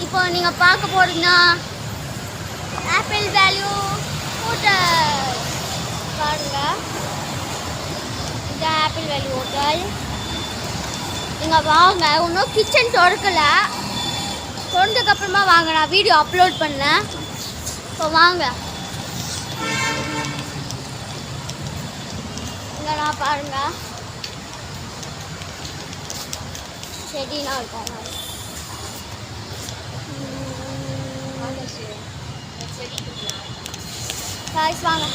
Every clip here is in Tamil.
இப்போ நீங்கள் பார்க்க போகிறீங்கன்னா ஆப்பிள் வேல்யூ ஹோட்டல் பாருங்க. இதுதான் ஆப்பிள் வேல்யூ ஹோட்டல். நீங்கள் வாங்க. இன்னும் கிச்சன் திறக்கலை. திறந்ததுக்கப்புறமா வாங்க, நான் வீடியோ அப்லோட் பண்ணேன். இப்போ வாங்க. இங்கெல்லாம் பாருங்க, செடிலாம் இருக்கும். காய்ஸ் வாங்க.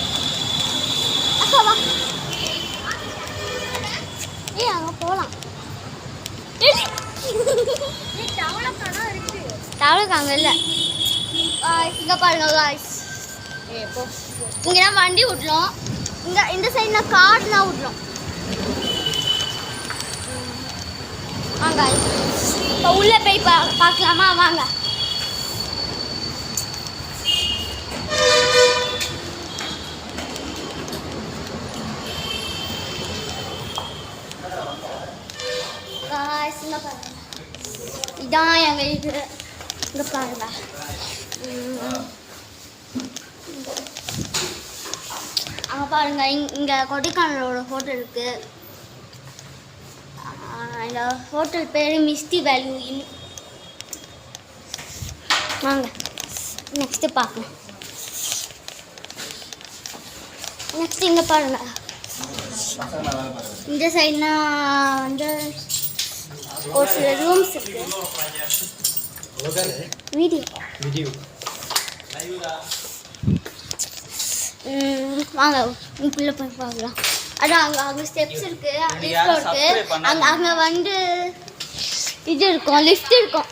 அக்கா வா. அங்கே போகலாம். டவலுக்கு அங்கே இல்லை. இங்கே பாருங்க காய்ஸ். இங்கெல்லாம் வண்டி விட்றோம். இந்த சைடுனா கார்லாம் விட்றோம். வாங்க இப்போ உள்ளே போய் பார்க்கலாமா? வாங்க. இதான் எங்கள் இது. இங்கே பாருங்க. அங்கே பாருங்க, இங்கே கொடைக்கானலோட ஹோட்டல் இருக்குது. இந்த ஹோட்டல் பேர் மிஸ்டி வேல்யூ இன். வாங்க நெக்ஸ்ட்டு பார்க்கலாம். நெக்ஸ்ட் இங்கே பாருங்க. இந்த சைட்னா வந்து ஒரு சில ரூம்ஸ் இருக்கு. வீடியோ வாங்க உள்ள போய் பார்க்கலாம். அதான் அங்கே ஸ்டெப்ஸ் இருக்கு, லிஃப்ட் இருக்கு. அங்கே வந்து இது இருக்கும், லிஃப்ட் இருக்கும்.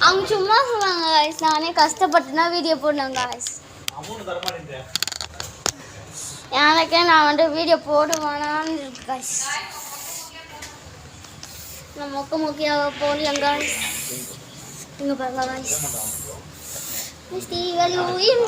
அவங்க சும்மா சொல்லுவாங்க காய்ஸ். நானே கஷ்டப்பட்டுனா வீடியோ போடுவேன் காய்ஸ். எனக்கே நான் வந்து வீடியோ போடுவானான்னு இருக்கு காய்ஸ். நான் மொக்கையாக போடலாம் காய்ஸ். இங்கே பாருங்க காய்ஸ். மிஸ்டி value in.